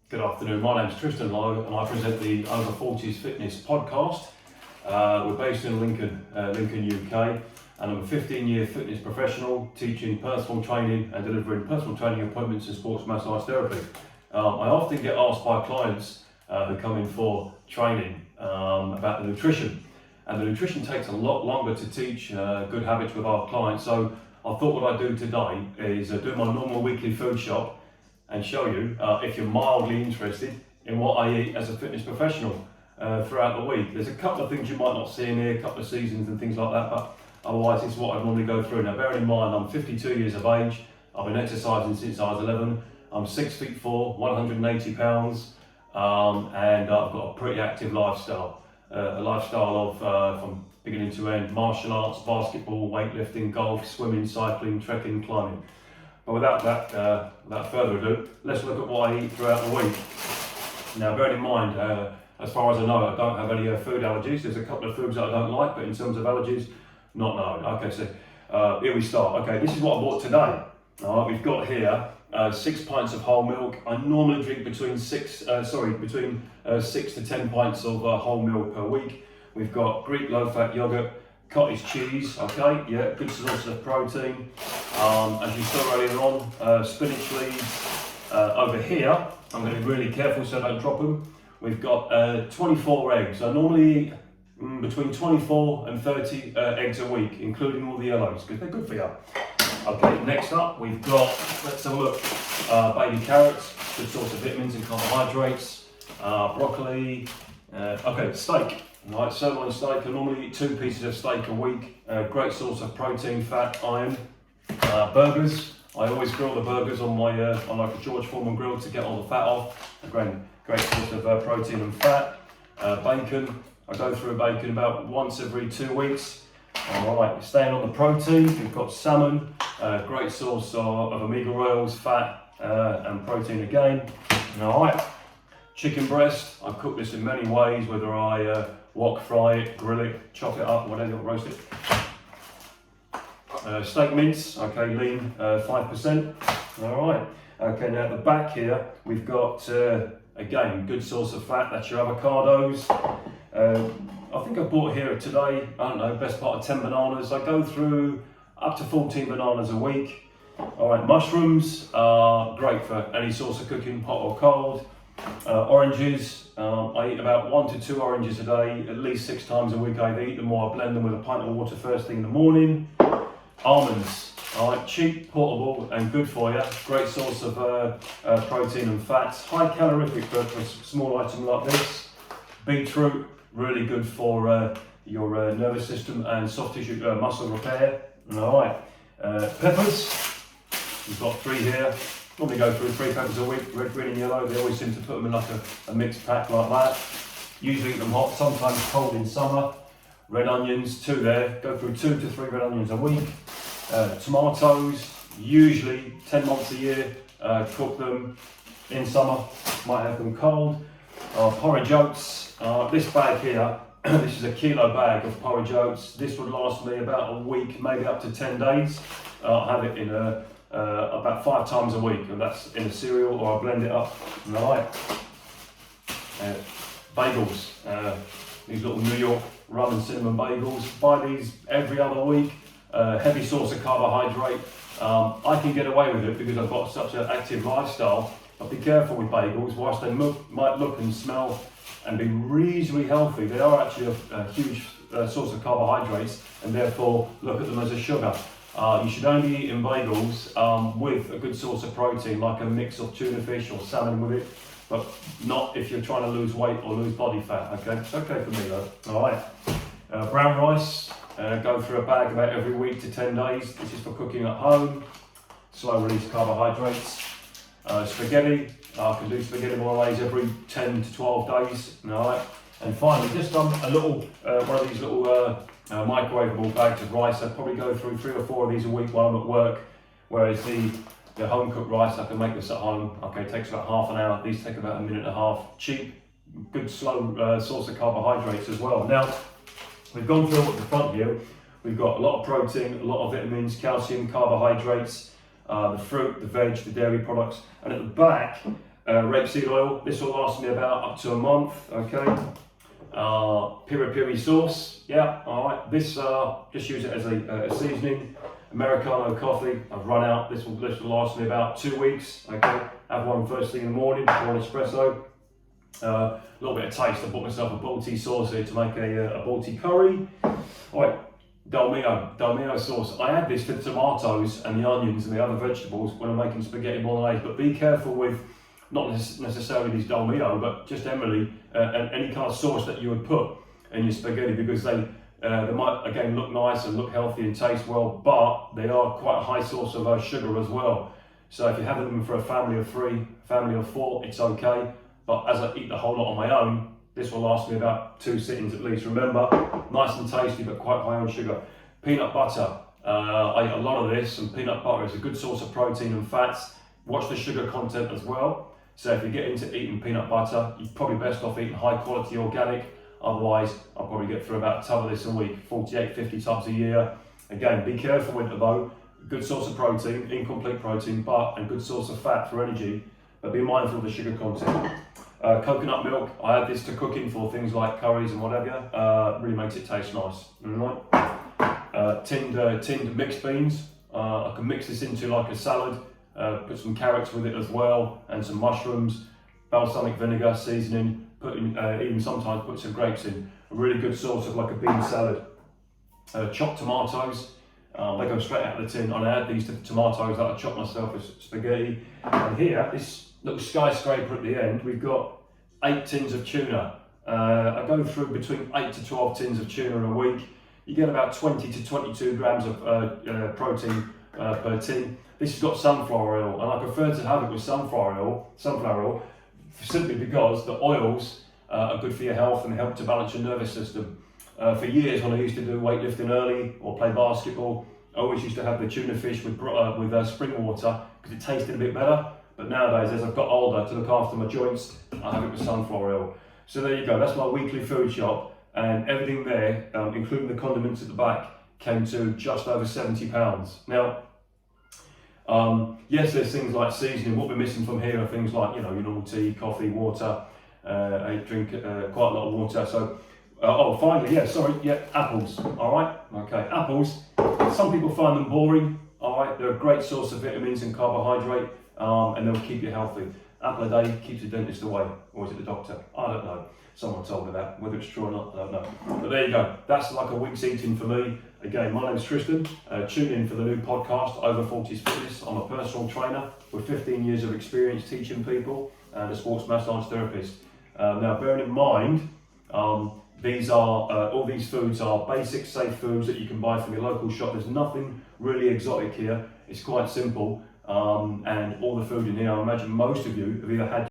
Good afternoon, my name's Tristan Lowe and I present the Over 40s Fitness podcast. We're based in Lincoln, UK, and I'm a 15-year fitness professional teaching personal training and delivering personal training appointments and sports massage therapy. I often get asked by clients who come in for training about the nutrition, and the nutrition takes a lot longer to teach good habits with our clients. So I thought what I'd do today is do my normal weekly food shop and show you, if you're mildly interested, in what I eat as a fitness professional throughout the week. There's a couple of things you might not see in here, a couple of seasons and things like that, but otherwise it's what I normally go through. Now bearing in mind I'm 52 years of age, I've been exercising since I was 11, I'm 6'4", 180 pounds, and I've got a pretty active lifestyle. A lifestyle of, from beginning to end, martial arts, basketball, weightlifting, golf, swimming, cycling, trekking, climbing. But without further ado, let's look at what I eat throughout the week. Now, bearing in mind, as far as I know, I don't have any food allergies. There's a couple of foods that I don't like, but in terms of allergies, not known. Okay, so here we start. Okay, this is what I bought today. All right, we've got here 6 pints of whole milk. I normally drink between 6 to 10 pints of whole milk per week. We've got Greek low-fat yogurt, cottage cheese, okay, yeah, good source of protein. As you saw earlier on, spinach leaves. Over here, I'm going to be really careful so I don't drop them. We've got 24 eggs. I normally eat between 24 and 30 eggs a week, including all the yellows, because they're good for you. Okay, next up, we've got, let's have a look, baby carrots, good source of vitamins and carbohydrates, broccoli, okay, steak. Right, sirloin steak, I normally eat 2 pieces of steak a week. Great source of protein, fat, iron. Burgers, I always grill the burgers on my on like a George Foreman grill to get all the fat off. A great source of protein and fat. Bacon, I go through bacon about once every 2 weeks. All right, staying on the protein, we've got salmon, great source of omega oils, fat and protein again. All right, chicken breast, I cook this in many ways, whether I wok, fry it, grill it, chop it up, whatever, roast it. Steak mince, okay, lean, 5%. All right, okay, now at the back here, we've got, again, good source of fat, that's your avocados. I think I bought here today, I don't know, best part of 10 bananas. I go through up to 14 bananas a week. All right, mushrooms are great for any source of cooking, hot or cold. Oranges, I eat about 1 to 2 oranges a day, at least 6 times a week I eat them, or I blend them with a pint of water first thing in the morning. Almonds, all right, cheap, portable and good for you. Great source of protein and fats. High calorific for a small item like this. Beetroot, really good for your nervous system and soft tissue muscle repair. All right, peppers, we've got 3 here. Normally go through 3 peppers a week, red, green and yellow. They always seem to put them in like a mixed pack like that. Usually eat them hot, sometimes cold in summer. Red onions, 2 there. Go through 2 to 3 red onions a week. Tomatoes, usually 10 months a year. Cook them in summer, might have them cold. Porridge oats, this bag here, this is a kilo bag of porridge oats. This would last me about a week, maybe up to 10 days. I have it in about 5 times a week, and that's in a cereal or I blend it up. All right. Bagels, these little New York rum and cinnamon bagels. Buy these every other week. Heavy source of carbohydrate. I can get away with it because I've got such an active lifestyle. But be careful with bagels. Whilst they might look and smell and be reasonably healthy, they are actually a huge source of carbohydrates, and therefore look at them as a sugar. You should only eat in bagels with a good source of protein, like a mix of tuna fish or salmon with it, but not if you're trying to lose weight or lose body fat, okay? It's okay for me though. All right. Brown rice, go through a bag about every week to 10 days. This is for cooking at home. Slow release carbohydrates. Spaghetti, I can do spaghetti bolognese every 10 to 12 days. All right. And finally, just a little, one of these little microwavable bags of rice. I probably go through 3 or 4 of these a week while I'm at work, whereas the home cooked rice, I can make this at home. Okay, it takes about half an hour. These take about 1.5 minutes. Cheap, good slow source of carbohydrates as well. Now, we've gone through at the front here. We've got a lot of protein, a lot of vitamins, calcium, carbohydrates, the fruit, the veg, the dairy products, and at the back Rapeseed oil, this will last me about up to a month, okay. Piri piri sauce, yeah, alright. This, just use it as a seasoning. Americano coffee, I've run out. This will last me about 2 weeks, okay. Have one first thing in the morning, pour an espresso. A little bit of taste. I bought myself a poultry sauce here to make a poultry curry. Alright, Dolmio sauce. I add this to the tomatoes and the onions and the other vegetables when I'm making spaghetti bolognese, but be careful with not necessarily these Dolmio, but just generally any kind of sauce that you would put in your spaghetti, because they might again look nice and look healthy and taste well, but they are quite a high source of sugar as well. So if you're having them for a family of 3, family of 4, it's okay. But as I eat the whole lot on my own, this will last me about 2 sittings at least. Remember, nice and tasty, but quite high on sugar. Peanut butter. I eat a lot of this, and peanut butter is a good source of protein and fats. Watch the sugar content as well. So if you get into eating peanut butter, you're probably best off eating high quality organic. Otherwise, I'll probably get through about a tub of this a week, 48, 50 tubs a year. Again, be careful with it though. Good source of protein, incomplete protein, but a good source of fat for energy. But be mindful of the sugar content. Coconut milk, I add this to cooking for things like curries and whatever. Really makes it taste nice. Right. Tinned mixed beans. I can mix this into like a salad. Put some carrots with it as well, and some mushrooms, balsamic vinegar seasoning. Even sometimes put some grapes in. A really good source of like a bean salad. Chopped tomatoes. They go straight out of the tin. I add these to the tomatoes that I chop myself as spaghetti. And here, this little skyscraper at the end, we've got 8 tins of tuna. I go through between 8 to 12 tins of tuna in a week. You get about 20 to 22 grams of protein per tin. This has got sunflower oil, and I prefer to have it with sunflower oil, simply because the oils are good for your health and help to balance your nervous system. For years, when I used to do weightlifting early or play basketball, I always used to have the tuna fish with spring water because it tasted a bit better. But nowadays, as I've got older, to look after my joints, I have it with sunflower oil. So there you go, that's my weekly food shop, and everything there, including the condiments at the back, came to just over £70. Now, yes, there's things like seasoning. What we're missing from here are things like, your normal tea, coffee, water. I drink quite a lot of water. So, finally, apples. All right, okay, apples. Some people find them boring. All right, they're a great source of vitamins and carbohydrate, and they'll keep you healthy. Apple a day keeps the dentist away, or is it the doctor? I don't know. Someone told me that. Whether it's true or not, I don't know. But there you go. That's like a week's eating for me. Again, my name's Tristan. Tune in for the new podcast, Over 40s Fitness. I'm a personal trainer with 15 years of experience teaching people and a sports massage therapist. Now, bearing in mind, these are all these foods are basic, safe foods that you can buy from your local shop. There's nothing really exotic here. It's quite simple, and all the food in here, I imagine most of you have either had